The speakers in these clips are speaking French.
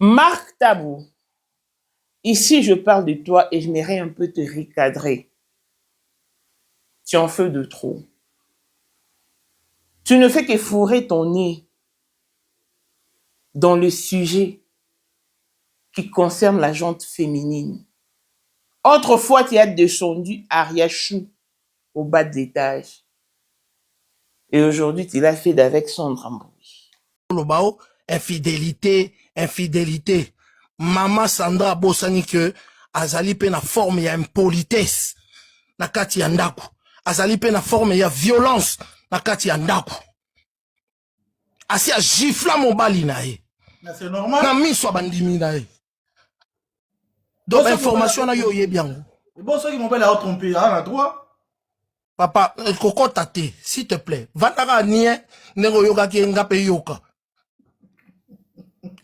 Marc Tabou, ici je parle de toi et je m'irai un peu te recadrer. Tu en fais de trop. Tu ne fais que fourrer ton nez dans le sujet qui concerne la jante féminine. Autrefois, tu as descendu Ariachou au bas de l'étage. Et aujourd'hui, tu l'as fait d'avec Sandra Mboui. Infidélité, infidélité. Maman Sandra bosani que azali pe na forme ya impolitesse na kati ya ndako. Azali pe na forme ya violence na kati ya ndako. Asi a gifla mobali na ye. C'est normal. Na miso bandimi na ye. Donc information na yo ye bien. Bon, ceux qui m'ont pas trompé, on a droit. Papa, koko tate, s'il te plaît. Vandara nie nego yoga ki ngape yoka.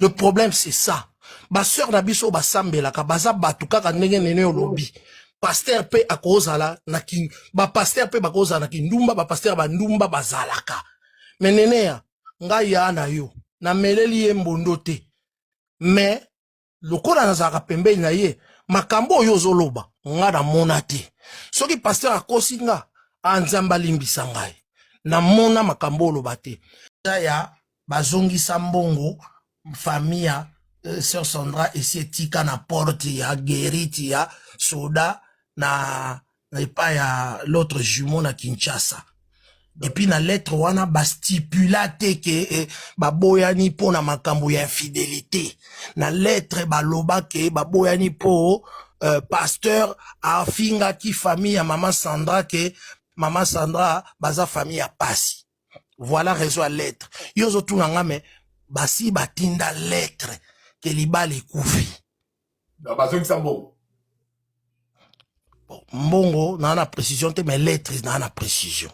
Le problème c'est ça. Ba sœur na biso ba sambela ka baza batu kaka ndenge nene yo lobi. Pasteur pe akozala na ki ba pasteur pe bakozala na ki ndumba ba pasteur ba ndumba bazalaka. Mais nene ya ngai ya na yo na meleli ye mbondo te. Mais lokola nazaka pembeni na ye makambo yo zoloba nga na mona te. Soki pasteur akosi nga anzamba limbisa ngai na mona makambo loba te. Ya bazongisa mbongo famille Sœur Sandra esi etika na porte ya Geriti ya soda na pas ya l'autre jumeau na Kinshasa. Et puis na lettre wana ba stipulate ke baboyani po na makambo ya infidélité. Na lettre baloba ke baboyani po pasteur afinga ki famille ya maman Sandra ke maman Sandra baza famille ya pasi. Voilà raison à lettre. Yozo tunanga me basi batinda lettre ke libali kufi. Bazo kisambo. Mbongo na précision te mais lettre na précision.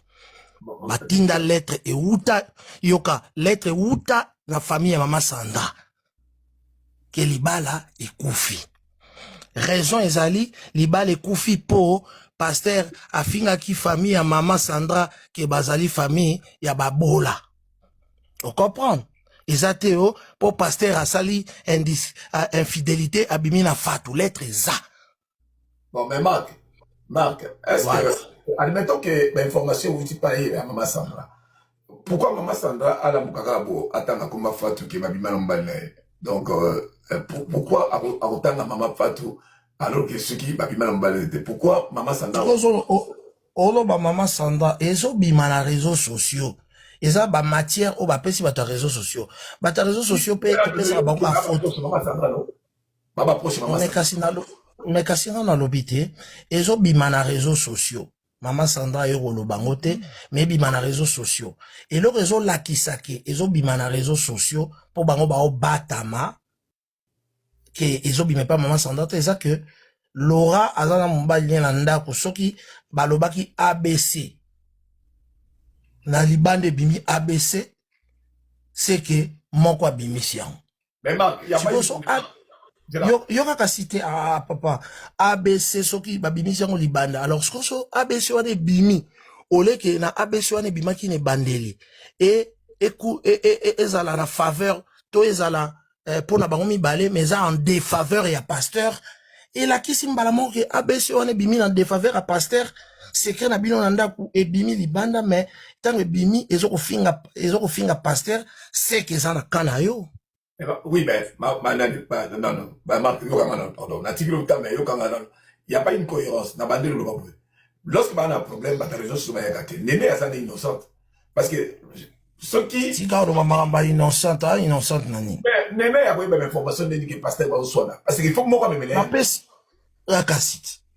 Batinda lettre e uta yoka lettre uta na famille ya maman Sandra ke libala e kufi. Raison ezali libala e kufi po pasteur afinga ki famille ya maman Sandra ke bazali famille ya babola. On comprend? Ezateo pour pasteur asali infidélité abimi na fatu lettre za. Bon mais Marc, est-ce que admettons que l'information vous dit pas à maman Sandra. Pourquoi maman Sandra a la mukagabo atanga kuma fatu ki mabima lombale. Donc pourquoi a autant maman Fatou alors que ceux qui mabima lombale pourquoi maman Sandra Olo ba maman Sandra ezo bima na réseaux sociaux. Eza ba matière o ba pesi ba ta réseaux sociaux. Ba ta réseaux sociaux pe pesa ba ba photo maman Sandra non. Baba proche maman Sandra. Mais kasi na lobité ezo bima na réseaux sociaux. Maman Sandra yo lo bangote mais bima na réseaux sociaux. Et le réseau la kisake ezo bima na réseaux sociaux pour bango ba o batama que ezo bima pas maman Sandra te eza que Laura azana mobali na ndako soki balobaki ABC na libande bimi ABC c'est que moko bimisi yango. Mais Marc, il y a pas yo kaka cité papa ABC soki babimisi yango libanda alors so ABC wane bimi oleke na ABC wane bimaki ne bandeli et ezala na faveur to ezala pour na bango mibale mais en défaveur ya pasteur et la kisi mbala moko ke ABC wane bimi en défaveur à pasteur secret na bino na ndaku e bimi libanda mais tant que bimi ezoko finga pasteur c'est que ça na kana yo. Oui, mais non, Marc, il n'y a pas une cohérence. Lorsque il y a un problème, il y a raison sur le Néné est innocente. Parce que ceux qui. Si tu as innocente, innocente, nani. Mais Néné a eu une information de que pasteur va au soin. Parce qu'il faut que moi, je me lève.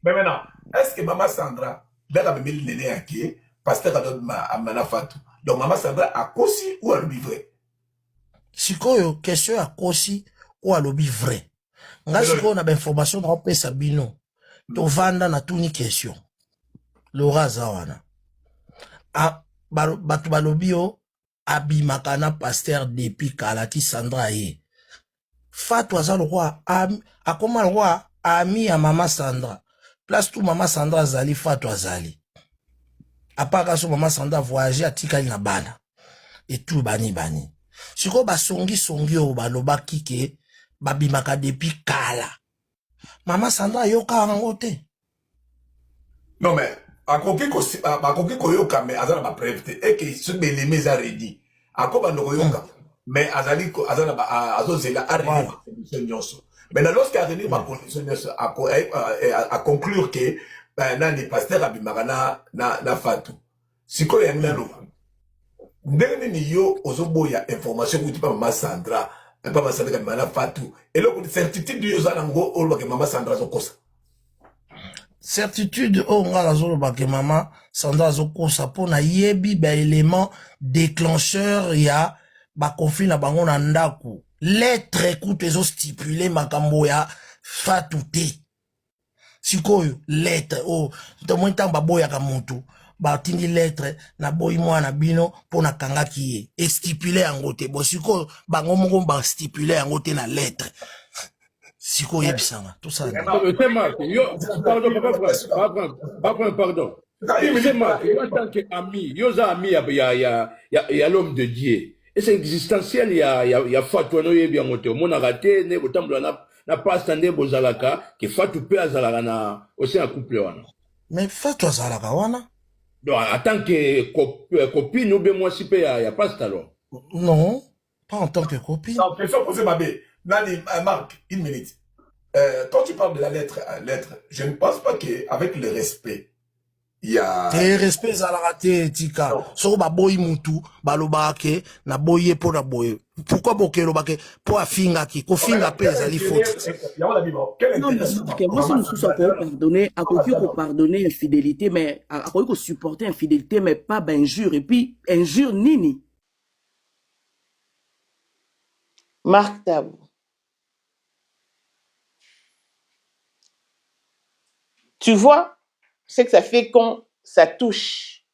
Mais maintenant, est-ce que maman Sandra, d'ailleurs, me met le Néné à qui pasteur a donné à Manafatou. Donc maman Sandra a cossi ou a le vrai? Sikoyo question à kosi ou à lobby vrai. Nga sikoyo na ba information na pesa bino. To vanda na tuni question. Laura zawana. A batu balobi o abimaka na pasteur depuis kalati Sandra ye. Fatou aza le roi akoma le roi ami ya maman Sandra. Place tout maman Sandra zali Fatou azali. Apaka so maman Sandra voyager atikali na bana. Et tout bani. Siko ba songi o baloba kike babimaka depuis kala. Mama Sandra yoka nango te. Non mais akoki koyoka mais azana ba preuve te et que ce que les mes a ready. Akoba no koyoka mais azali azana ba azozela arriver condition nyonso. Maintenant lorsqu'il arrive ba condition nyonso à conclure que nani pasteur abimaka na Fatou. Sikoyo ya ngalo. Ndenge ni yo ozoboya information kuti pa Mama Sandra, pa Mama Sandra kabimana Fatou. Et là certitude yo zanango olobaka Mama Sandra zokosa. Certitude, oh, nga la zolo ba ke mama, Sandra zoko sa po na yebi ba élément déclencheur ya ba conflit na bango na ndaku. Lettre écoute ezo stipulé makambo ya Fatou te. Sikoyo, lettre, oh, to mwenta ba boya ka mutu, ba tindi lettre na boy mwana bino po na kanga kiye. Et stipulé yango te. Bo sikoyo, bango moko ba stipulé yango te na lettre. Siko yebisanga, tout ça. C'est Marc, pardon. C'est Marc, en tant qu'ami, yoza ami, il y a l'homme de Dieu. Et c'est existentiel, il y a Fatou, no yebi angote, mon raté, ne botambo na pas tande bozalaka, que Fatou pe azalaka na, aussi un couple wana. Mais Fatou azalaka wana? Donc, en tant que copine, ou bien moi si pe y a pas alors. Non, pas en tant que copine. Non, question posée, Mabé. Nani, Marc, une minute. Quand tu parles de la lettre, je ne pense pas qu'avec le respect, il y a... Le respect zalaka te tika. So ba boy mutu, ba lobake, na boye po na boye. Pourquoi boke lobake? Po afinga ki, ko finga pe zali faute. Non, mais moi, si nous sommes pardonner, à quoi qu'on pardonner infidélité, mais à quoi qu'on supporter infidélité, mais pas injure. Et puis, injure nini. Marc Tabou. Tu vois, c'est que ça fait quand ça touche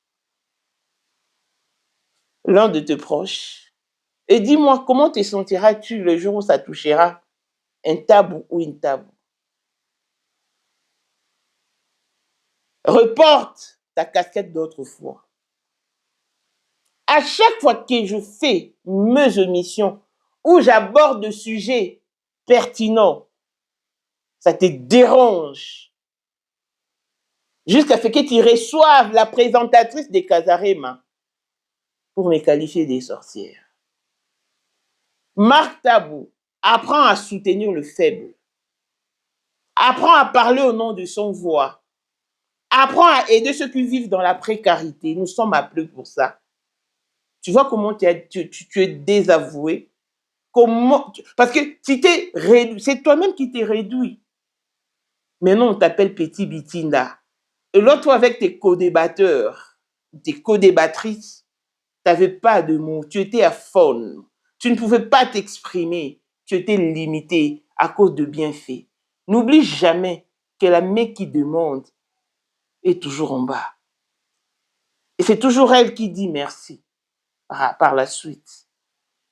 l'un de tes proches. Et dis-moi, comment te sentiras-tu le jour où ça touchera un tabou ou une tabou? Reporte ta casquette d'autrefois. À chaque fois que je fais mes émissions où j'aborde des sujets pertinents, ça te dérange. Jusqu'à ce que tu reçoives la présentatrice des Casarema pour me qualifier des sorcières. Marc Tabou apprend à soutenir le faible. Apprend à parler au nom de son voix. Apprend à aider ceux qui vivent dans la précarité. Nous sommes appelés pour ça. Tu vois comment tu es désavoué? Comment, parce que c'est toi-même qui t'es réduit. Maintenant, on t'appelle Petit Bitinda. Et là, toi, avec tes co-débatteurs, tes co-débattrices, tu n'avais pas de mots. Tu étais à faune. Tu ne pouvais pas t'exprimer. Tu étais limité à cause de bienfaits. N'oublie jamais que la main qui demande est toujours en bas. Et c'est toujours elle qui dit merci par la suite.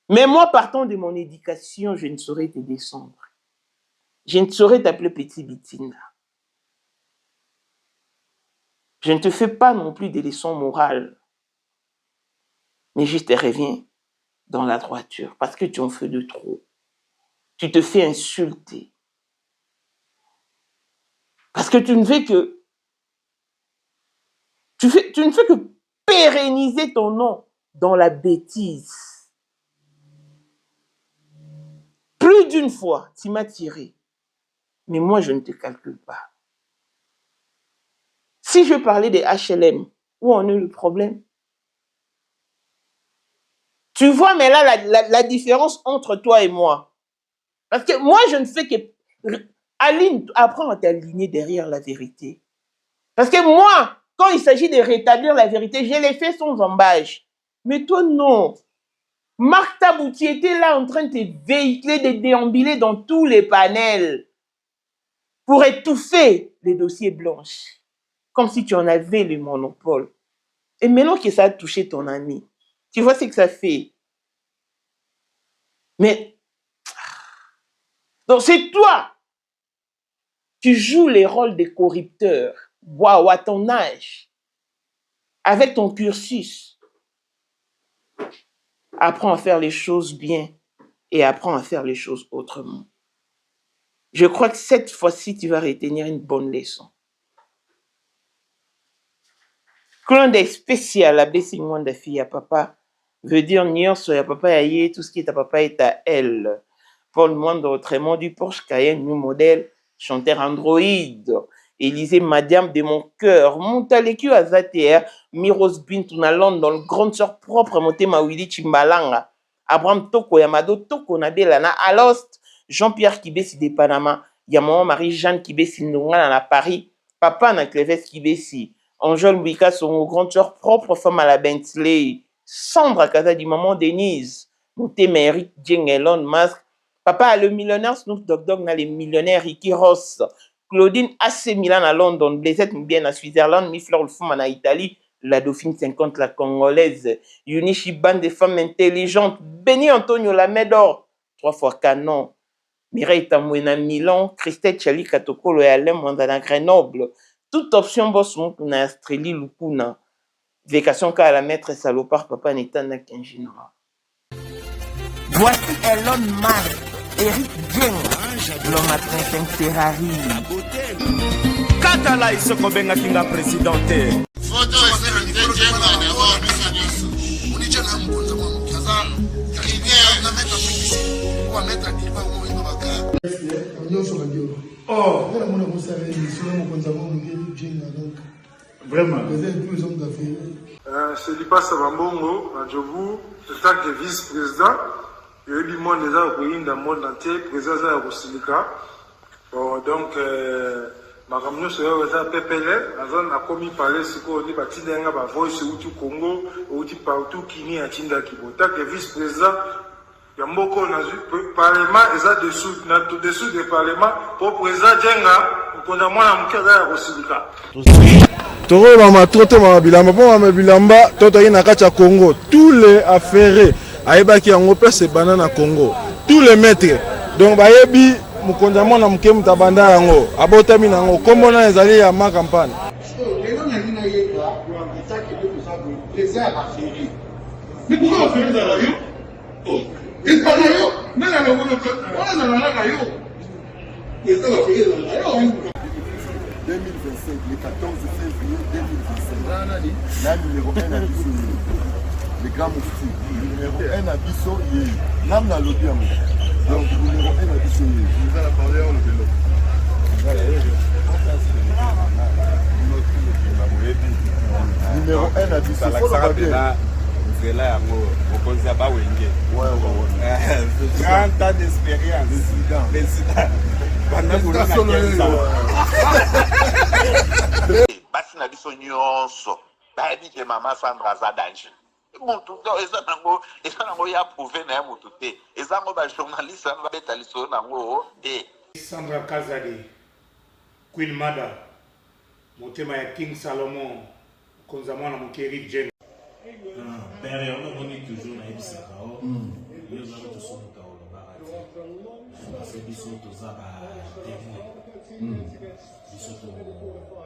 Mais moi, partant de mon éducation, je ne saurais te descendre. Je ne saurais t'appeler Petit Bitinda. Je ne te fais pas non plus des leçons morales. Mais je te reviens dans la droiture parce que tu en fais de trop. Tu te fais insulter. Parce que tu ne fais que... Tu ne fais que pérenniser ton nom dans la bêtise. Plus d'une fois, tu m'as tiré. Mais moi, je ne te calcule pas. Si je parlais des HLM, où en est le problème? Tu vois, mais là, la différence entre toi et moi. Parce que moi, je ne fais que... Aline, apprends à t'aligner derrière la vérité. Parce que moi, quand il s'agit de rétablir la vérité, je l'ai fait sans embâche. Mais toi, non. Marc Tabou, tu étais là en train de te véhiculer, de déambuler dans tous les panels pour étouffer les dossiers blancs. Comme si tu en avais le monopole. Et maintenant que ça a touché ton ami, tu vois ce que ça fait. Mais, donc c'est toi. Tu joues les rôles des corrupteurs. Waouh, à ton âge. Avec ton cursus. Apprends à faire les choses bien et apprends à faire les choses autrement. Je crois que cette fois-ci, tu vas retenir une bonne leçon. Clone des spécial, la blessing de fille à papa, veut dire nyonso ya papa ya tout ce qui est à papa est à elle. Paul Monde, autrement du Porsche Cayenne, new modèle, chanteur Android. Élisée Madiam de mon cœur, Montaleku Azater, Miros Bintuna London, grande sœur propre, Motema Willy Chimbalanga, Abraham Toko, Yamado Toko, Nadelana, Alost, Jean-Pierre Kibesi de Panama, Yamaman Marie-Jeanne Kibesi Ndonga à Paris, Papa na Cleves Kibesi, Angèle Wika, son grande sœur propre, femme à la Bentley, Sandra Casa du maman Denise, Motema Eric Djeng Elon Musk, Papa a le millionnaire Snoop Dogg na les millionnaires Ricky Ross, Claudine AC Milan à London, Blaisette Mbien à Switzerland, Mifleur Lefouman à Italie, la Dauphine 50, la Congolaise, Yunichi Bande des femmes intelligentes, Benny Antonio la Médor, 3 fois canon, Mireille Tamouena Milan, Christelle Chali Katokolo et Alain Mandana Grenoble, toute option boss na Astreli Lukuna, Vécation à la maître salopard, Papa Netana Kenjinra. Voici Elon Musk, Eric Djeng, l'homme à 35 Ferrari. Katala isoko benga kinga presidente. Photo est Djeng d'abord, on dit que l'homme pour le monde, il vient à mettre on va mettre à dire pas où il va faire. Oh, vraiment. C'est Lipa Sabambongo, à Djobu, le tant que vice-président. Il y a eu du monde déjà au pays, dans le monde entier, président de Rosilika. Donc, ma ramener sur le PPL, la zone a commis parler, c'est qu'on dit, bâti d'un gars, voice ou tout Congo, ou tout partout, qui n'y a Tinda Kibo. Tant que vice-président, il y a beaucoup de parlement, et ça dessous des parlements, pour président Djenga, qu'on a moins à mourir à Rosilika. Toro mama trote mama bilamba po mama bilamba toto ina kacha Congo tous les affairés ayebaki yango place banana Congo tous les maîtres donc bayebi mukonza mwana muke mutabanda yango abotami nango komona ezali ya ma campagne lelo na nina yeba itaki de kusabu les airs affairés Mais pourquoi on fait ça là yo? Et pas là yo? Mais là on a là yo. les airs affairés là yo. 2025 le 14 février 2025 la numéro 1 à Bisso le grand moufti numéro 1 à Bisso l'âme na lobby donc numéro 1 à Bisso vous allez parler en le vélo numéro 1 à Bisso faut le bien c'est là au conseil ba wenge ouais 30 ans d'expérience président basi na biso nyonso bayebi ke mama Sandra aza danger mutu eza nango ya prouve na ya mutu te eza ngo bajournaliste ano babeta lisolo nango te. Sandra Kazadi, Queen Mada, motema ya King Salomon, konza mwana mukeri Jen. Père, on a donné toujours na ebisaka o. Yo za to so ka o barati. Parce que biso to za ba témoin. Biso to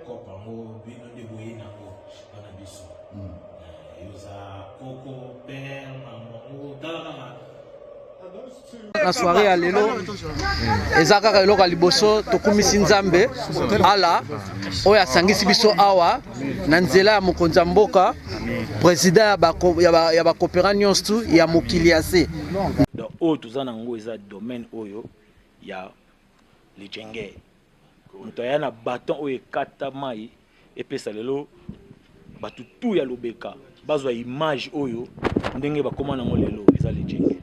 kopa mo bino de boyina ngo bana biso. Yo za koko père maman tala na soirée ya lelo eza kaka eloko ya liboso tokumisi nzambe ala oyo asangisi biso awa na nzela ya mokonzi ya mboka président ya bakopera nyonso ya mokili ya se donc oyo toza nango eza domaine oyo ya lijenge moto aya na baton oyo ekata mai epesa lelo bato tu ya lobeka bazwa image oyo ndenge bakoma nango lelo eza lijenge.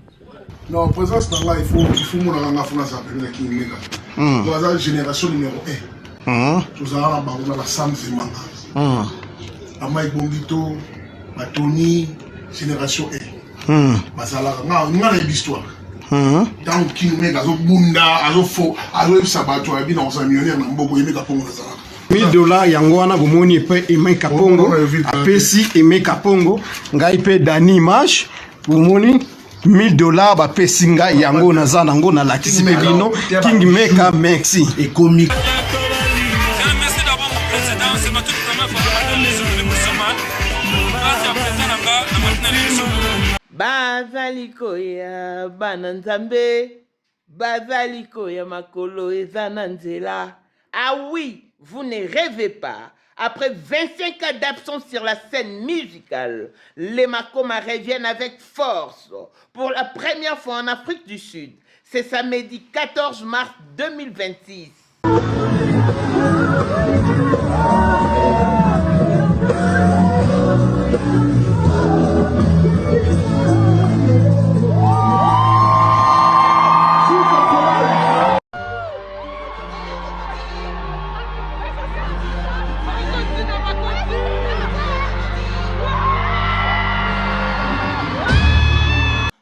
Non, présence là, il faut mon la France appelée qui mega. Dans la génération numéro 1. Nous avons la Sam Zemanga. Amai Bongito, Tony, génération 1. Masala, on a l'histoire. Dans qui mega, azo bunda, azo fo, azo sabato, et bien dans un millionnaire, on a beaucoup aimé Kapongo. $1000 yango wana bomoni pe Aimé Kapongo apesi Aimé Kapongo ngai pe Dani Mash bomoni $1000 bapesi ngai yango naza nango na lakisi pe bino King Meka merci et comique. Merci d'abord mon président, c'est ma toute première fois dans les jours de Moussoman. Merci à président Nanga, la matinale. Bazaliko ya bananzambe Bazaliko ya makolo eza na nzela. Ah oui, vous ne rêvez pas. Après 25 ans d'absence sur la scène musicale, les Makoma reviennent avec force pour la première fois en Afrique du Sud. C'est samedi 14 mars 2026.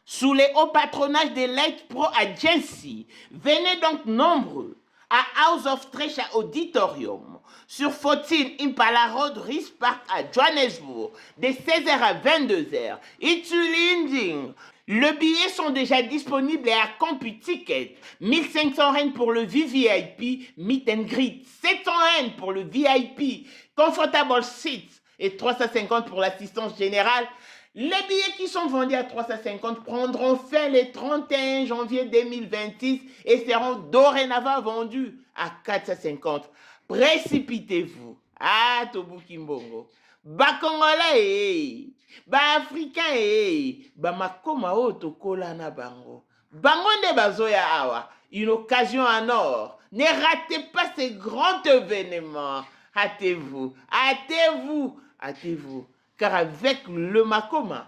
Sous les hauts patronages de Light Pro Agency, venez donc nombreux à House of Treasure Auditorium sur 14 Impala Road, Rice Park à Johannesburg, de 16h à 22h. Itulinding. Les billets sont déjà disponibles à CompuTicket. 1500 Rand pour le VVIP, Meet and Greet. 700 Rand pour le VIP, Comfortable Seats. Et 350 pour l'assistance générale. Les billets qui sont vendus à 350 prendront fin le 31 janvier 2026 et seront dorénavant vendus à 450. Précipitez-vous. Ah, Tobuki Mbongo. Ba Congolais, ba Africain, ba Makoma o tokola na bango. Bango ne bazoya awa. Une occasion en or. Ne ratez pas ce grand événement. Hâtez-vous, hâtez-vous, hâtez-vous. Car avec le Makoma,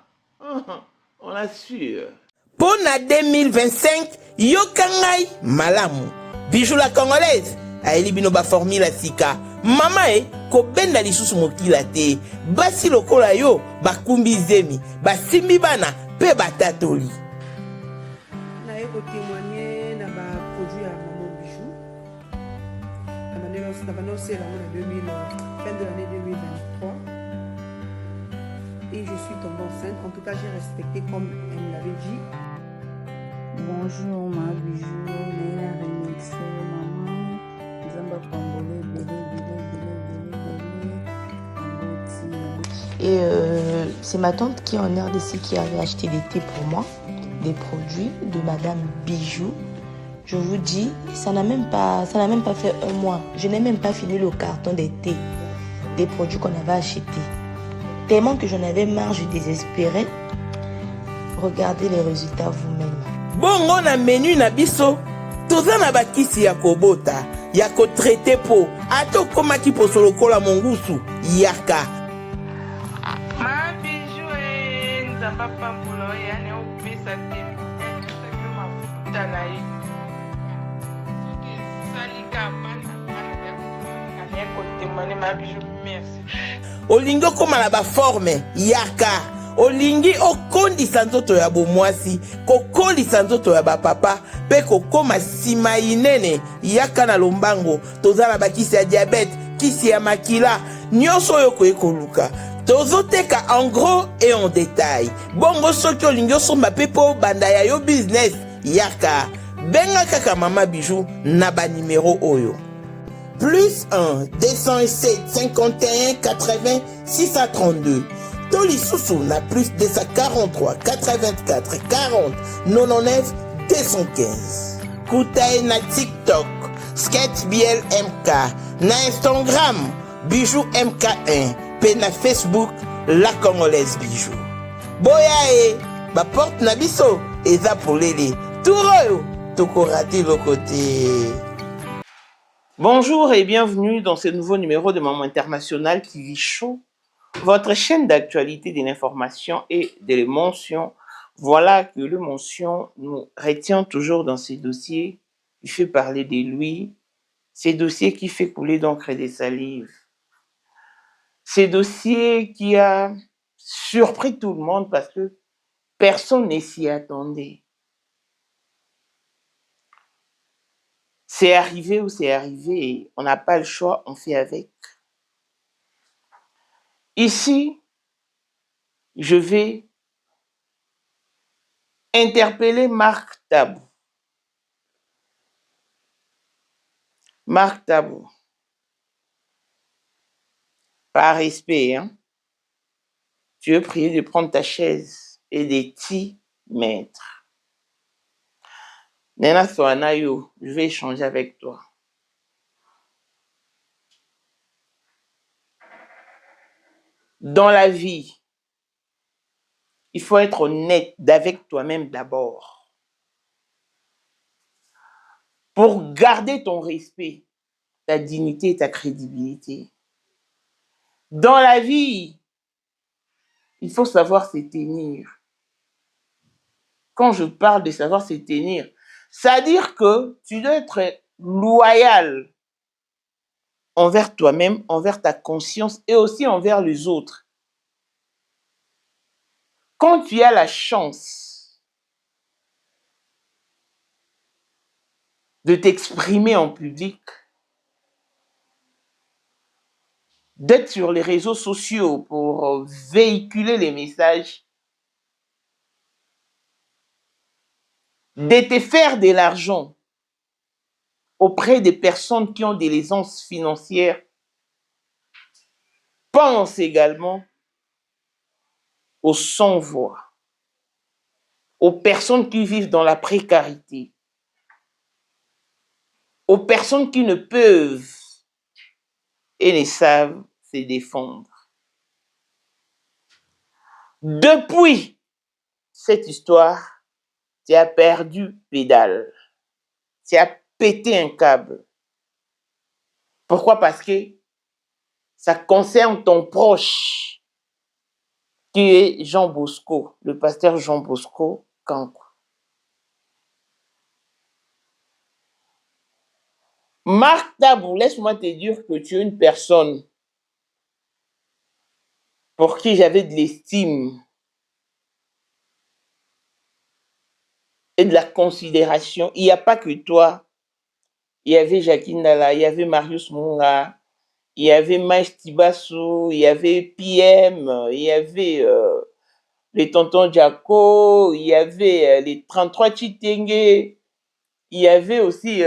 on assure. Pour la 2025, Yokangai Malamu. Bijou la Congolaise. Aeli binoba formula sika. Mama ko benda lisusu mokila te. Basi lokola yo, bakumbi zemi. Basimbi bana, pe batatoli. Na eko témoigner na ba produit à Maman Bijou. Na banoncé la fin de l'année 2023. Et je suis tombée enceinte. En tout cas, j'ai respecté comme elle me l'avait dit. Bonjour, ma bijou, Léa Remixé, maman. Zamba Congolais, bébé. Et c'est ma tante qui est en RDC qui avait acheté des thés pour moi, des produits de Madame Bijou. Je vous dis, ça n'a même pas fait un mois. Je n'ai même pas fini le carton des thés, des produits qu'on avait achetés. Tellement que j'en avais marre, je désespérais. Regardez les résultats vous-même. Bongo na menu na biso, toza na bakisi ya kobota, ya ko traité po, ato koma ki posolo kola mongusu, yaka. Ma bijou nzamba pambulo ya ne opesa te. Saki mafuta na ye. Salika bana ya kotemane ma bijou, merci. Olingo koma na ba forme, yaka. Olingi okondisa nzoto ya bomwasi, kokolisa nzoto ya bapapa, pe kokoma sima inene, yaka na lombango, tozala bakisi ya diabète, kisi ya makila, nyonso oyo ekoluka. Tozoteka en gros et en détail. Bongo soki olingi osomba pe po banda ya yo business, yaka. Benga kaka Mama Bijou na ba numéro oyo. Plus 1 207 51 80 632. Toli Soussou na plus 243 84 40 99 215. Koutaï na TikTok, Sketch BL MK, na Instagram, Bijou MK1, pe na Facebook, La Congolaise Bijou. Boya ba porte na biso, eza polele. Touroyo, toko raté le côté. Bonjour et bienvenue dans ce nouveau numéro de Maman International TV Show, votre chaîne d'actualité, de l'information et de l'émotion. Voilà que le mention nous retient toujours dans ces dossiers qui fait parler de lui, ces dossiers qui fait couler d'encre et des salives, ces dossiers qui a surpris tout le monde parce que personne ne s'y attendait. C'est arrivé ou c'est arrivé et on n'a pas le choix, on fait avec. Ici, je vais interpeller Marc Tabou. Marc Tabou. Par respect, hein? Je veux prier de prendre ta chaise et de t'y mettre. Nena Soanayo, je vais échanger avec toi. Dans la vie, il faut être honnête avec toi-même d'abord. Pour garder ton respect, ta dignité et ta crédibilité. Dans la vie, il faut savoir se tenir. Quand je parle de savoir se tenir, c'est-à-dire que tu dois être loyal envers toi-même, envers ta conscience et aussi envers les autres. Quand tu as la chance de t'exprimer en public, d'être sur les réseaux sociaux pour véhiculer les messages, de te faire de l'argent auprès des personnes qui ont de l'aisance financière, pense également aux sans-voix, aux personnes qui vivent dans la précarité, aux personnes qui ne peuvent et ne savent se défendre. Depuis cette histoire, tu as perdu pédale. Tu as pété un câble. Pourquoi? Parce que ça concerne ton proche, qui est Jean Bosco, le pasteur Jean Bosco Kankou. Marc Tabou, laisse-moi te dire que tu es une personne pour qui j'avais de l'estime et de la considération. Il n'y a pas que toi. Il y avait Jacqueline Dalla, il y avait Marius Munga, il y avait Maïs Tibassou, il y avait PM, il y avait les tontons Jaco, il y avait les 33 Chitenge, il y avait aussi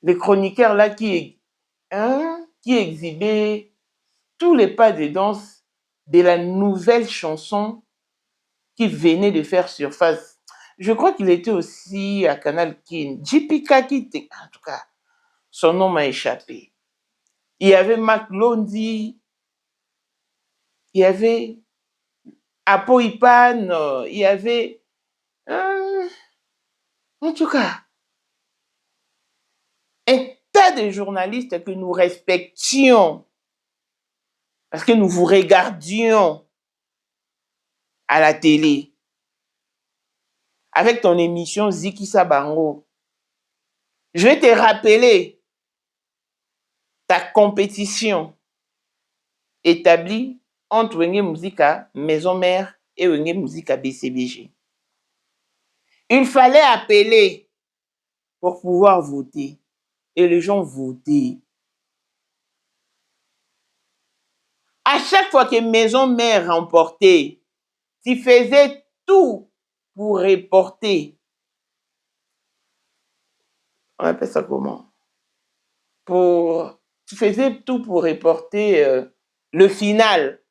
les chroniqueurs là qui exhibaient tous les pas de danse de la nouvelle chanson qui venait de faire surface. Je crois qu'il était aussi à Canal Kin. JP Kaki, en tout cas, son nom m'a échappé. Il y avait Mac Londi, il y avait Apo Ipan, il y avait... en tout cas, un tas de journalistes que nous respections parce que nous vous regardions à la télé avec ton émission Ziki Sabango. Je vais te rappeler ta compétition établie entre Wenge Musica Maison Mère et Wenge Musica BCBG. Il fallait appeler pour pouvoir voter. Et les gens votaient. À chaque fois que Maison Mère remportait, tu faisais tout pour reporter. On appelle ça comment? Tu faisais tout pour reporter le final.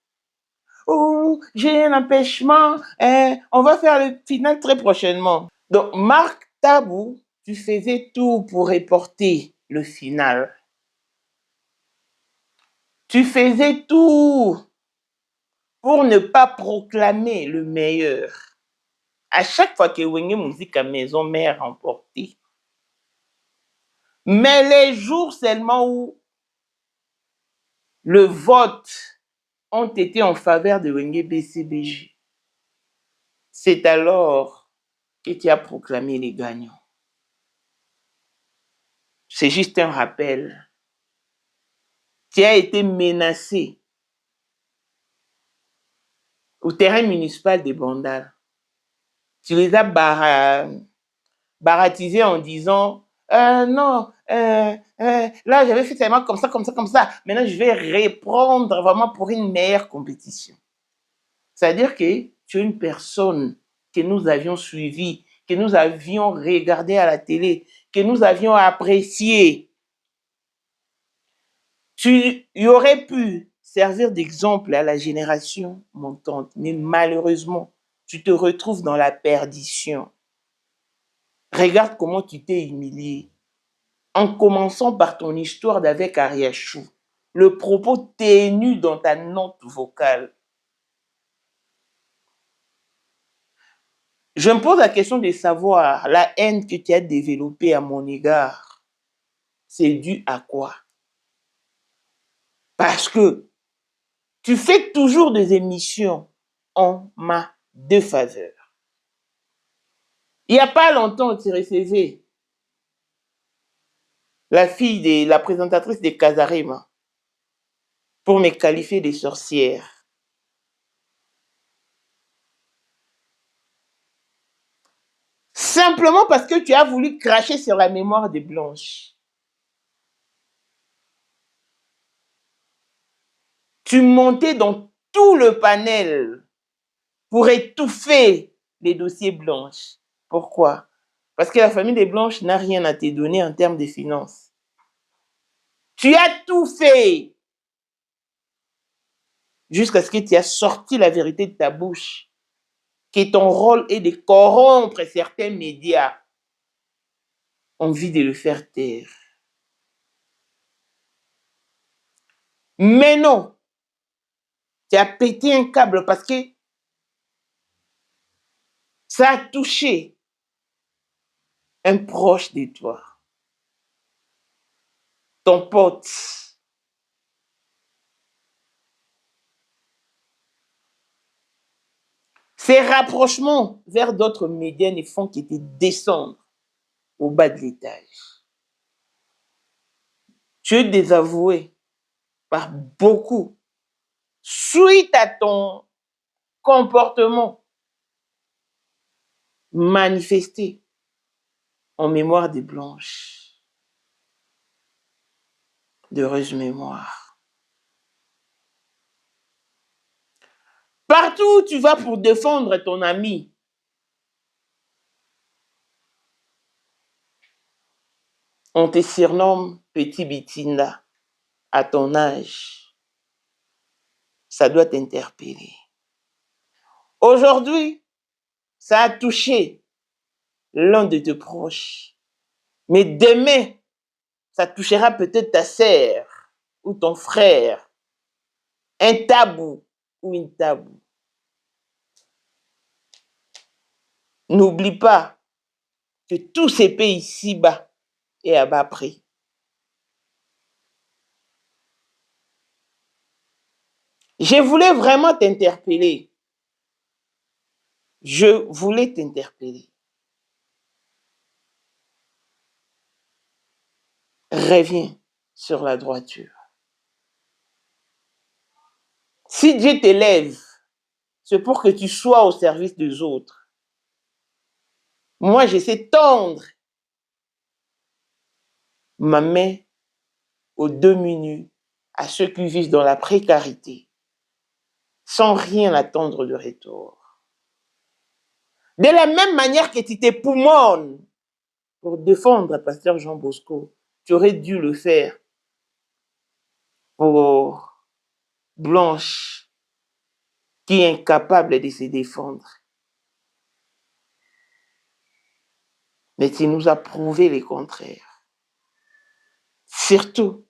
Oh, j'ai un empêchement. On va faire le final très prochainement. Donc, Marc Tabou, tu faisais tout pour reporter le final. Tu faisais tout pour ne pas proclamer le meilleur. À chaque fois que Wenge Musica Maison Mère remportait. Mais les jours seulement où le vote ont été en faveur de Wenge BCBG, c'est alors que tu as proclamé les gagnants. C'est juste un rappel. Tu as été menacé au terrain municipal de Bandal. Tu les as baratisés en disant non, là j'avais fait seulement comme ça. Maintenant je vais reprendre vraiment pour une meilleure compétition. C'est-à-dire que tu es une personne que nous avions suivie, que nous avions regardée à la télé, que nous avions appréciée. Tu y aurais pu servir d'exemple à la génération montante, mais malheureusement, tu te retrouves dans la perdition. Regarde comment tu t'es humilié. En commençant par ton histoire d'avec Ariachou, le propos ténu dans ta note vocale. Je me pose la question de savoir la haine que tu as développée à mon égard. C'est dû à quoi? Parce que tu fais toujours des émissions en ma défaveur. Il n'y a pas longtemps, tu recevais la fille de la présentatrice de Casarema pour me qualifier de sorcière. Simplement parce que tu as voulu cracher sur la mémoire de Blanche. Tu montais dans tout le panel pour étouffer les dossiers Blanche. Pourquoi? Parce que la famille des Blanches n'a rien à te donner en termes de finances. Tu as tout fait jusqu'à ce que tu aies sorti la vérité de ta bouche, que ton rôle est de corrompre certains médias en vue de le faire taire. Mais non, tu as pété un câble parce que ça a touché un proche de toi, ton pote. Ces rapprochements vers d'autres médias ne font que te descendre au bas de l'étage. Tu es désavoué par beaucoup suite à ton comportement manifesté en mémoire des Blanches. D'heureuse mémoire. Partout où tu vas pour défendre ton ami, on te surnomme Petit Bitinda à ton âge. Ça doit t'interpeller. Aujourd'hui, ça a touché l'un de tes proches. Mais demain, ça touchera peut-être ta sœur ou ton frère. Un tabou ou une tabou. N'oublie pas que tout se paie ici-bas et à bas prix. Je voulais vraiment t'interpeller. Je voulais t'interpeller. Reviens sur la droiture. Si Dieu t'élève, c'est pour que tu sois au service des autres. Moi, je sais tendre ma main aux demi-nus, à ceux qui vivent dans la précarité, sans rien attendre de retour. De la même manière que tu t'époumones pour défendre Pasteur Jean Bosco, tu aurais dû le faire pour Blanche, qui est incapable de se défendre. Mais tu nous as prouvé le contraire. Surtout,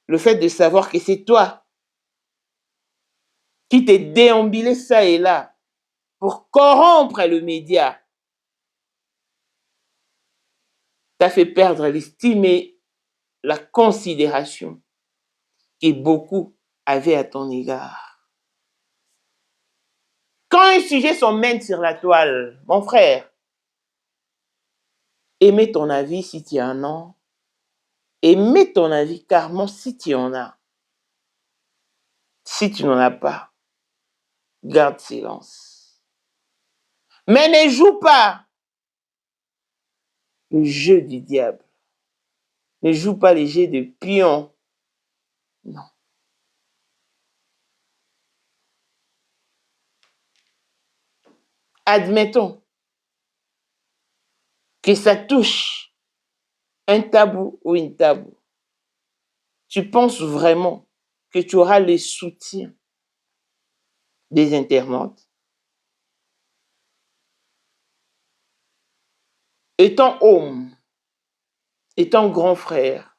le fait de savoir que c'est toi qui t'es déambulé ça et là pour corrompre le média, t'as fait perdre l'estime et la considération que beaucoup avaient à ton égard. Quand un sujet s'emmène sur la toile, mon frère, aimez ton avis si tu en as. Aimez ton avis carrément si tu en as. Si tu n'en as pas, garde silence. Mais ne joue pas le jeu du diable. Ne joue pas les jeux de pion. Non. Admettons que ça touche un tabou ou une tabou. Tu penses vraiment que tu auras le soutien des internautes? étant homme, étant grand frère,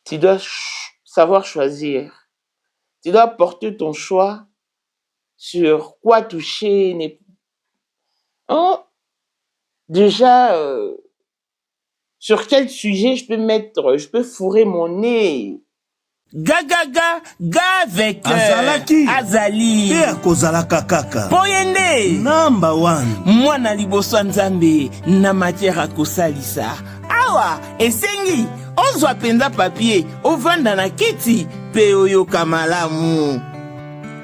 tu dois savoir choisir. Tu dois porter ton choix sur quoi toucher. Oh, déjà, sur quel sujet je peux fourrer mon nez. Gagaga, ga avec Azalaki. Azali. Pe akozalaka kaka. Poyende. Number one. Mwana liboso nzambe na matière akosalisa. Awa, esengi, ozwa penza papier, ovanda na kiti, pe oyoka malamu.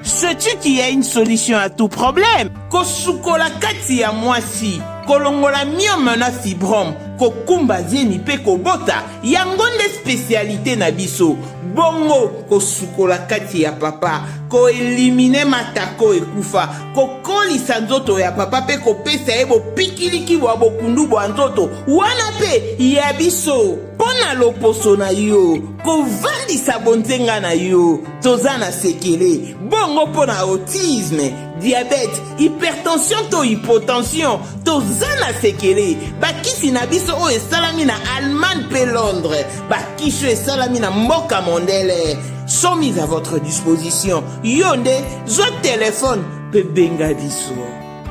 Sais-tu qu'il y a une solution à tout problème? Kosukola kati ya mwasi, kolongola myome na fibrome, kokumba zeni pe kobota, yango nde spécialité na biso. Bongo kosukola kati ya papa, ko elimine matako ekufa, kokolisa nzoto ya papa pe kopesa ye bopikiliki bwa bokundu bwa nzoto, wana pe ya biso. Pona loposo na yo, kovandisa bonzenga na yo, toza na sekele. Bongo pona autisme, diabète, hypertension to hypotension, toza na sekele. Bakisi na biso o esalami na Allemagne pe Londres, bakisi esalami na mboka mondele, sont mis à votre disposition. Yonde, zo téléphone pe benga biso.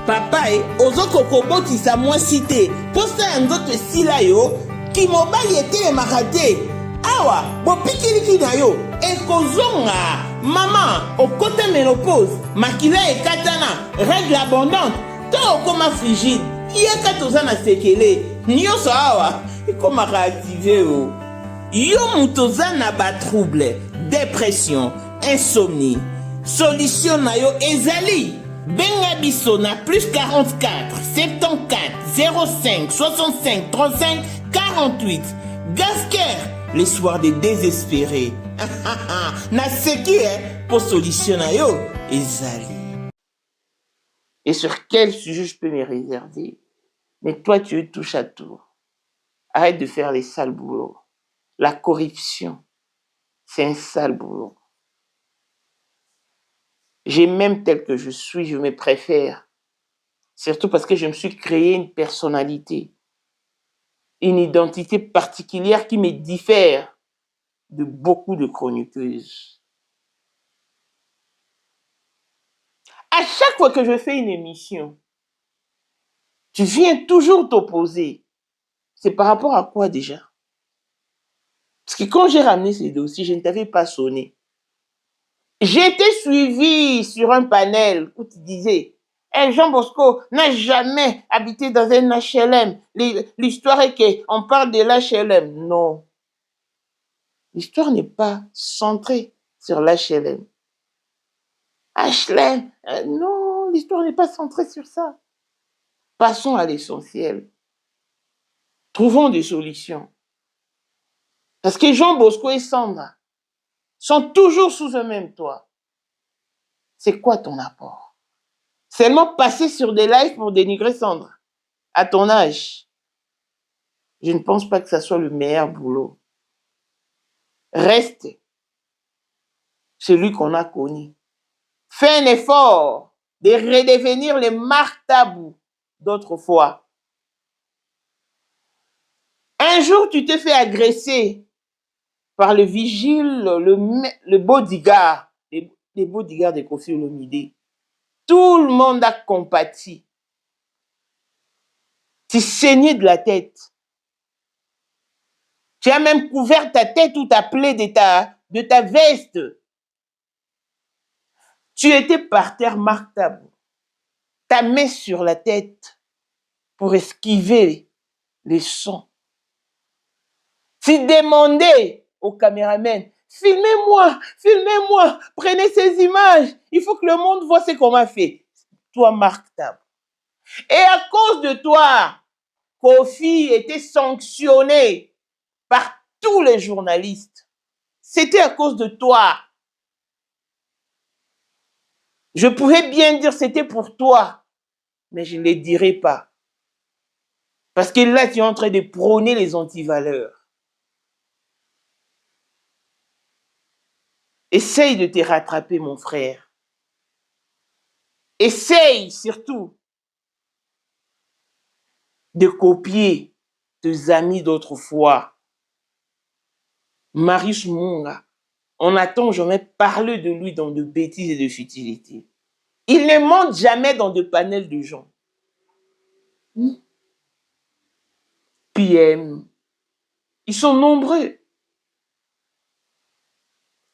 Papa ozoko kobotisa mwasi te, posa ya nzoto esila yo, ki mobali etelemaka te. Awa, bopikiliki na yo, ekozonga. Maman, okota ménopause, makila ekatana, règle abondante, to okoma frigide, yeka toza na sekele, nyonso awa, ekomaka activé o. Yo mutoza na ba trouble, dépression, insomnie. Solution na yo ezali. Benga biso na plus 44 74 05 65 35 48. Gasker, l'espoir des désespérés. Na seki pour solution na yo ezali. Et sur quel sujet je peux me réserver? Mais toi, tu touches à tout. Arrête de faire les sales boulots. La corruption, c'est un sale boulot. J'ai même tel que je suis, je me préfère. Surtout parce que je me suis créé une personnalité, une identité particulière qui me diffère de beaucoup de chroniqueuses. À chaque fois que je fais une émission, tu viens toujours t'opposer. C'est par rapport à quoi déjà? Parce que quand j'ai ramené ces dossiers, je ne t'avais pas sonné. J'ai été suivi sur un panel où tu disais Jean Bosco n'a jamais habité dans un HLM. L'histoire est qu'on parle de l'HLM. Non. L'histoire n'est pas centrée sur l'HLM. HLM, non, l'histoire n'est pas centrée sur ça. Passons à l'essentiel. Trouvons des solutions. Parce que Jean Bosco et Sandra sont toujours sous un même toit. C'est quoi ton apport? Seulement passer sur des lives pour dénigrer Sandra. À ton âge, je ne pense pas que ça soit le meilleur boulot. Reste celui qu'on a connu. Fais un effort de redevenir les martabous d'autrefois. Un jour, tu t'es fait agresser par le vigile, le bodyguard, les bodyguards de Koffi Olomide. Tout le monde a compati. Tu saignais de la tête. Tu as même couvert ta tête ou ta plaie de ta veste. Tu étais par terre martable. Ta main sur la tête pour esquiver les sons. Tu demandais au caméraman, filmez-moi, filmez-moi, prenez ces images. Il faut que le monde voit ce qu'on m'a fait. Toi, martable. Et à cause de toi, Koffi était sanctionné par tous les journalistes. C'était à cause de toi. Je pourrais bien dire c'était pour toi, mais je ne le dirai pas. Parce que là, tu es en train de prôner les antivaleurs. Essaye de te rattraper, mon frère. Essaye surtout de copier tes amis d'autrefois. Marius Munga, on n'entend jamais parler de lui dans de bêtises et de futilités. Il ne monte jamais dans de panels de gens. PM, ils sont nombreux.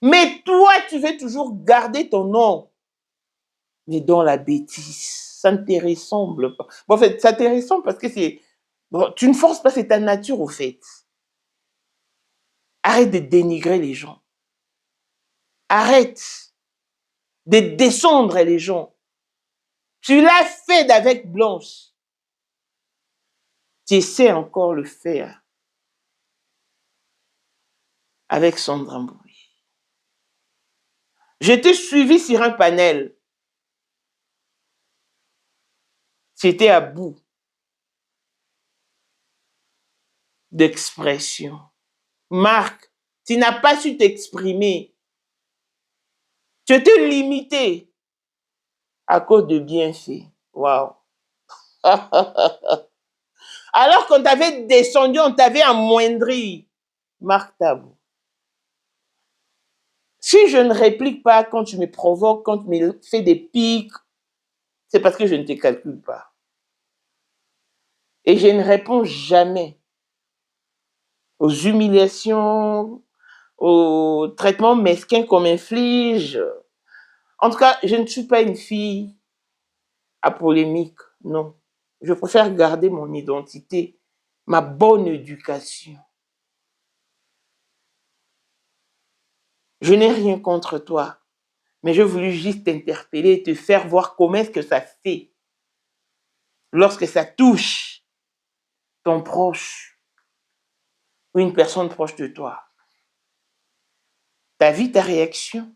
Mais toi, tu veux toujours garder ton nom. Mais dans la bêtise, ça ne te ressemble pas. Bon, en fait, ça te ressemble parce que c'est... Bon, tu ne forces pas, c'est ta nature, au fait. Arrête de dénigrer les gens. Arrête de descendre les gens. Tu l'as fait d'avec Blanche. Tu essaies encore le faire avec Sandra Mboui. Je t'ai suivi sur un panel. Tu étais à bout d'expression. Marc, tu n'as pas su t'exprimer. Tu étais limité à cause de bienfaits. Waouh! Alors qu'on t'avait descendu, on t'avait amoindri. Marc Tabou. Si je ne réplique pas quand tu me provoques, quand tu me fais des pics, c'est parce que je ne te calcule pas. Et je ne réponds jamais aux humiliations, aux traitements mesquins qu'on m'inflige. En tout cas, je ne suis pas une fille à polémique, non. Je préfère garder mon identité, ma bonne éducation. Je n'ai rien contre toi, mais je voulais juste t'interpeller et te faire voir comment est-ce que ça fait lorsque ça touche ton proche ou une personne proche de toi. Ta vie, ta réaction.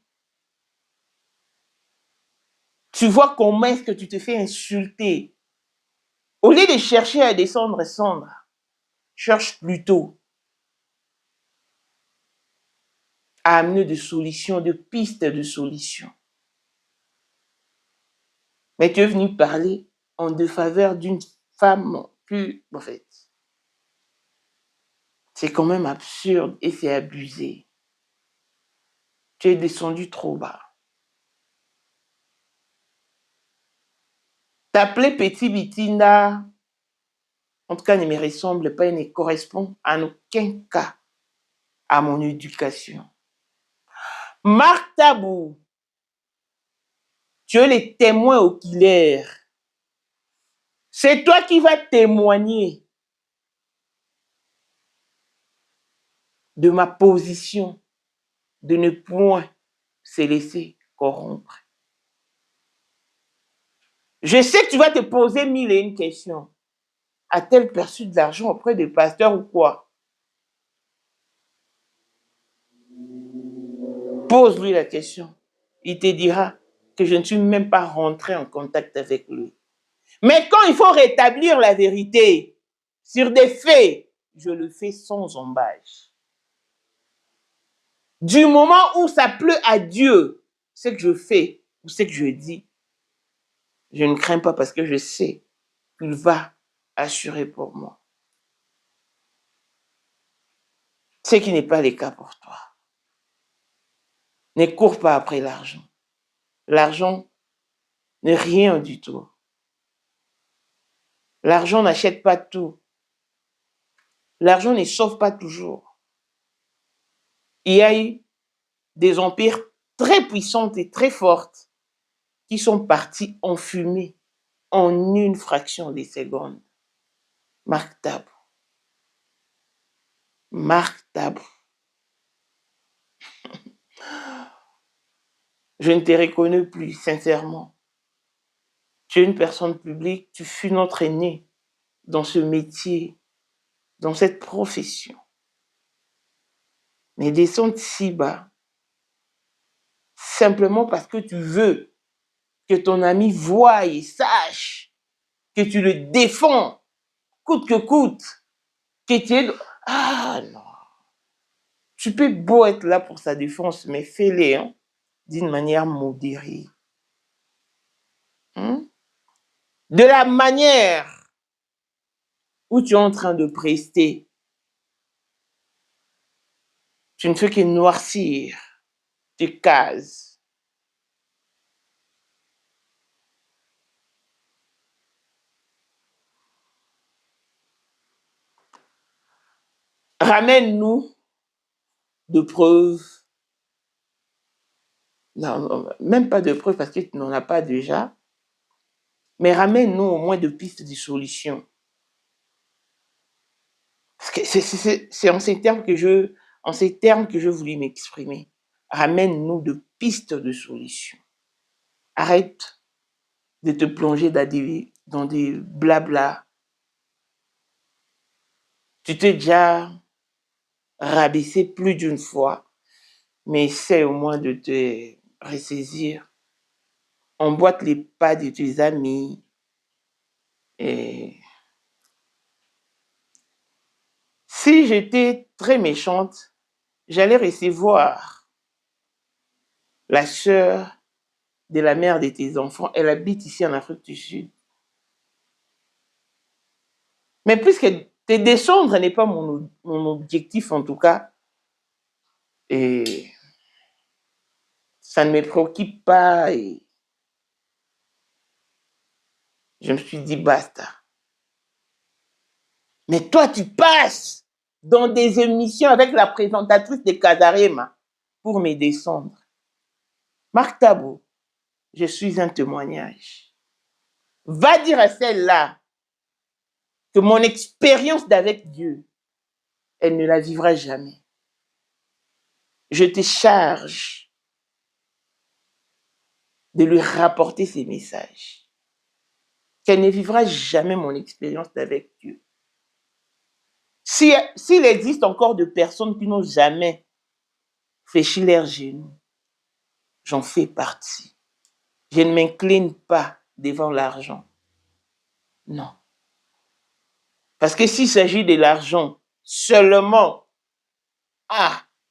Tu vois comment est-ce que tu te fais insulter. Au lieu de chercher à descendre, cherche plutôt à amener des solutions, des pistes de solutions. Mais tu es venu parler en défaveur d'une femme plus... En fait, c'est quand même absurde et c'est abusé. Tu es descendu trop bas. T'appeler Petit Bitinda, en tout cas, ne me ressemble pas et ne correspond en aucun cas à mon éducation. Marc Tabou, tu es le témoin oculaire. C'est toi qui vas témoigner de ma position de ne point se laisser corrompre. Je sais que tu vas te poser 1001 questions. A-t-elle perçu de l'argent auprès des pasteurs ou quoi? Pose-lui la question. Il te dira que je ne suis même pas rentré en contact avec lui. Mais quand il faut rétablir la vérité sur des faits, je le fais sans embâche. Du moment où ça pleut à Dieu, ce que je fais ou ce que je dis, je ne crains pas parce que je sais qu'il va assurer pour moi. Ce qui n'est pas le cas pour toi. Ne cours pas après l'argent. L'argent n'est rien du tout. L'argent n'achète pas tout. L'argent ne sauve pas toujours. Il y a eu des empires très puissants et très fortes qui sont partis en fumée en une fraction de seconde. Marc Tabou. Marc Tabou. Je ne te reconnais plus, sincèrement. Tu es une personne publique, tu fus notre aîné dans ce métier, dans cette profession. Mais descendre si bas, simplement parce que tu veux que ton ami voie et sache que tu le défends, coûte que coûte, que tu es... Ah non. Tu peux beau être là pour sa défense, mais fais-le hein, d'une manière modérée. De la manière où tu es en train de prester, tu ne fais que noircir, tu cases. Ramène-nous de preuves. Non, même pas de preuves parce que tu n'en as pas déjà. Mais ramène-nous au moins de pistes de solutions. Parce que c'est en ces termes que je voulais m'exprimer. Ramène-nous de pistes de solutions. Arrête de te plonger dans des blabla. Tu t'es déjà rabaissé plus d'une fois, mais essaie au moins de te ressaisir. Emboîte les pas de tes amis. Et si j'étais très méchante, j'allais recevoir la sœur de la mère de tes enfants. Elle habite ici en Afrique du Sud. Mais puisque te descendre n'est pas mon objectif en tout cas, et ça ne me préoccupe pas, et je me suis dit basta. Mais toi, tu passes dans des émissions avec la présentatrice de Kazarema pour me descendre. Marc Tabou, je suis un témoignage. Va dire à celle-là que mon expérience d'avec Dieu, elle ne la vivra jamais. Je te charge de lui rapporter ces messages. Qu'elle ne vivra jamais mon expérience d'avec Dieu. S'il existe encore de personnes qui n'ont jamais fléchi leurs genoux, j'en fais partie. Je ne m'incline pas devant l'argent. Non. Parce que s'il s'agit de l'argent seulement,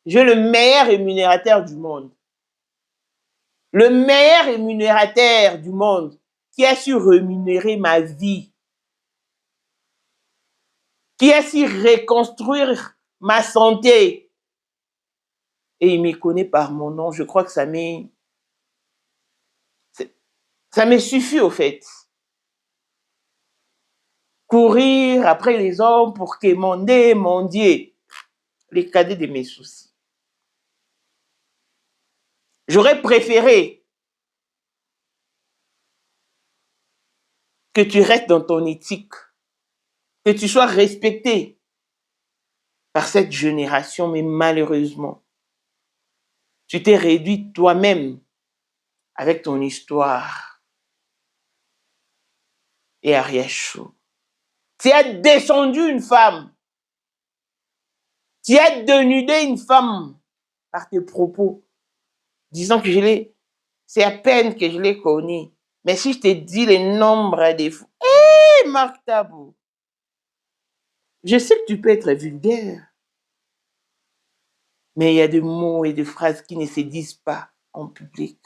j'ai le meilleur rémunérateur du monde. Le meilleur rémunérateur du monde qui a su rémunérer ma vie, qui a su reconstruire ma santé. Et il me connaît par mon nom. Je crois que ça me suffit au fait. Courir après les hommes pour quémander, mendier, les cadets de mes soucis. J'aurais préféré que tu restes dans ton éthique, que tu sois respecté par cette génération, mais malheureusement, tu t'es réduit toi-même avec ton histoire et arrière chaud. Tu as descendu une femme. Tu as dénudé une femme par tes propos, disant que c'est à peine que je l'ai connue. Mais si je te dis le nombre des fois, Marc Tabou, je sais que tu peux être vulgaire, mais il y a des mots et des phrases qui ne se disent pas en public.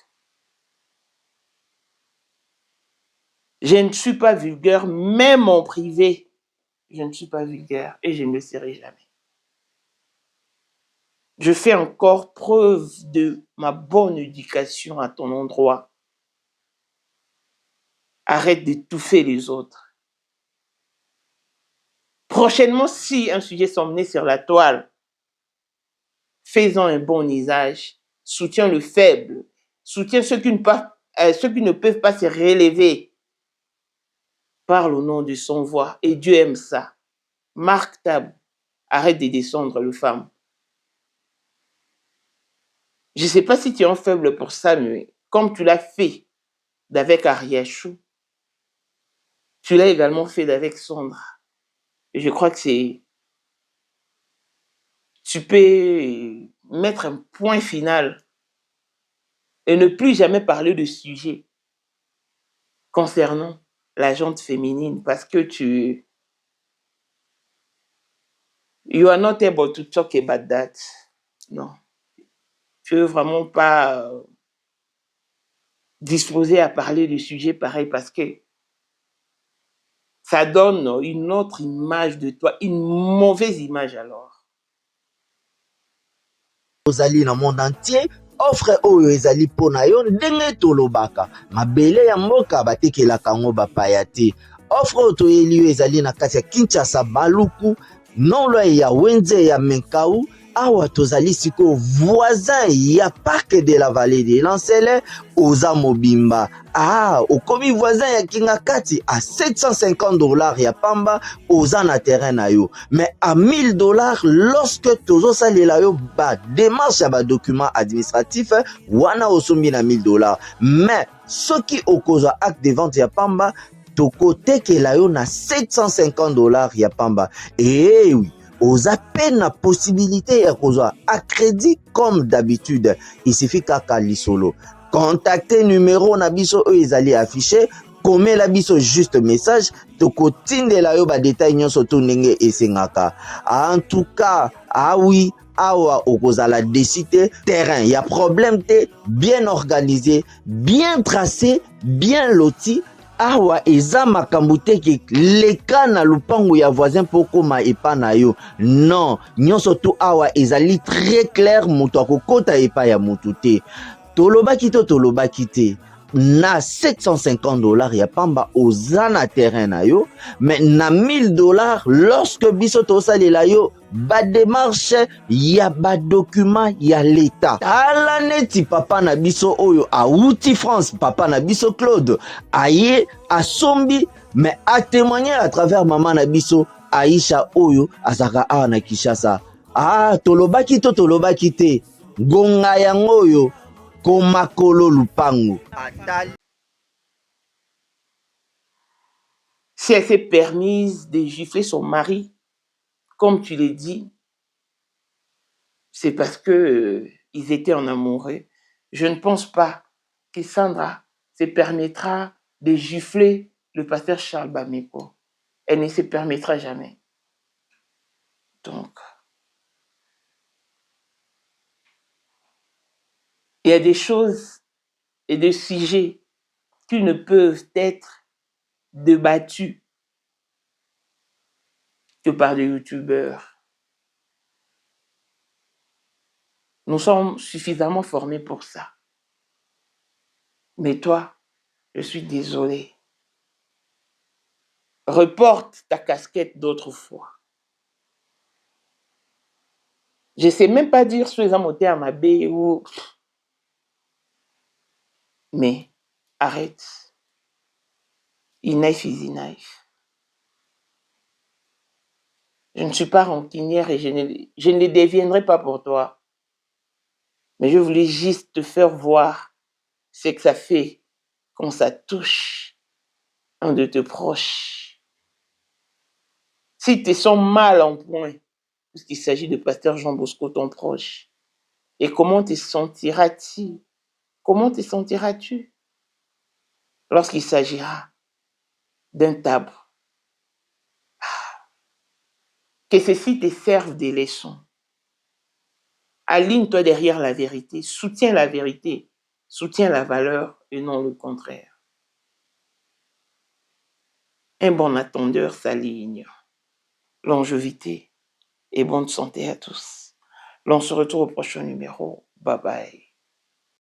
Je ne suis pas vulgaire, même en privé. Je ne suis pas vulgaire et je ne le serai jamais. Je fais encore preuve de ma bonne éducation à ton endroit. Arrête d'étouffer les autres. Prochainement, si un sujet s'emmenait sur la toile, fais-en un bon usage. Soutiens le faible. Soutiens ceux qui ne peuvent pas se relever. Parle au nom de son voix. Et Dieu aime ça. Marc Tabou, arrête de descendre les femmes. Je ne sais pas si tu es un faible pour ça, mais comme tu l'as fait d'avec Ariachou, tu l'as également fait d'avec Sandra. Et je crois que tu peux mettre un point final et ne plus jamais parler de sujet concernant la gente féminine parce que you are not able to talk about that. Non. Tu veux vraiment pas disposé à parler de sujets pareils parce que ça donne une autre image de toi, une mauvaise image alors. Ozali na monde entier, offre oyo ezali pona yo ndenge tolobaka. Mabele ya mboka batekelaka ngo bapaya te. Offre oyo toyeli yo ezali na kati ya Kinshasa Baluku, nolwa ya Wenze ya Menkau, awa tozali siko voisin ya Parc de la Vallée de Lancele, oza mobimba. Okomi voisin ya Kingakati à $750 ya pamba, oza na terrain na yo. Mais à $1000 lorsque tozo salela yo ba démarche ya ba document administratif, wana osombi na $1000. Mais soki okozwa acte de vente ya pamba, tokotekela yo na $750 ya pamba. Et oui, oza peine la possibilité ya kozwa à crédit comme d'habitude. Il suffit kaka lisolo. Contactez numéro na biso oyo ezali affiché, comme la biso juste message, tokotindela yo ba détail nyonso to ndenge esengaka. En tout cas, oui, awa okozala décider terrain, y a problème te, bien organisé, bien tracé, bien loti. Awa eza makambo te ke leka na lupango ya voisin poko ma epa na yo. Non, nyonso to awa ezali très clair, moto akokota epa ya motu te. Tolobaki te. Na $750 ya pamba oza na terrain na yo, mais na $1000 lorsque biso tosalela yo ba démarche ya ba document ya l'état. Tala neti papa na biso oyo auti France, papa na biso Claude aye asombi, mais a témoigner à travers maman na biso Aisha oyo azaka awa na Kinshasa. Tolobaki te gonga yango oyo komakolo lupango. Si elle s'est permise de gifler son mari, comme tu l'as dit, c'est parce que ils étaient en amoureux. Je ne pense pas que Sandra se permettra de gifler le pasteur Charles Bameko. Elle ne se permettra jamais. Donc, il y a des choses et des sujets qui ne peuvent être débattus que par des youtubeurs. Nous sommes suffisamment formés pour ça. Mais toi, je suis désolé. Reporte ta casquette d'autrefois. Je ne sais même pas dire si les amotés à ma baie ou... Mais arrête. Enough is enough. Je ne suis pas rancunière et je ne les deviendrai pas pour toi. Mais je voulais juste te faire voir ce que ça fait quand ça touche un de tes proches. Si tu te sens mal en point, puisqu'il s'agit de pasteur Jean Bosco, ton proche, et comment te sentiras-tu? Comment te sentiras-tu lorsqu'il s'agira d'un tabou? Que ceci te serve de leçon. Aligne-toi derrière la vérité, soutiens la vérité, soutiens la valeur et non le contraire. Un bon attendeur s'aligne. Longévité et bonne santé à tous. L'on se retrouve au prochain numéro. Bye bye.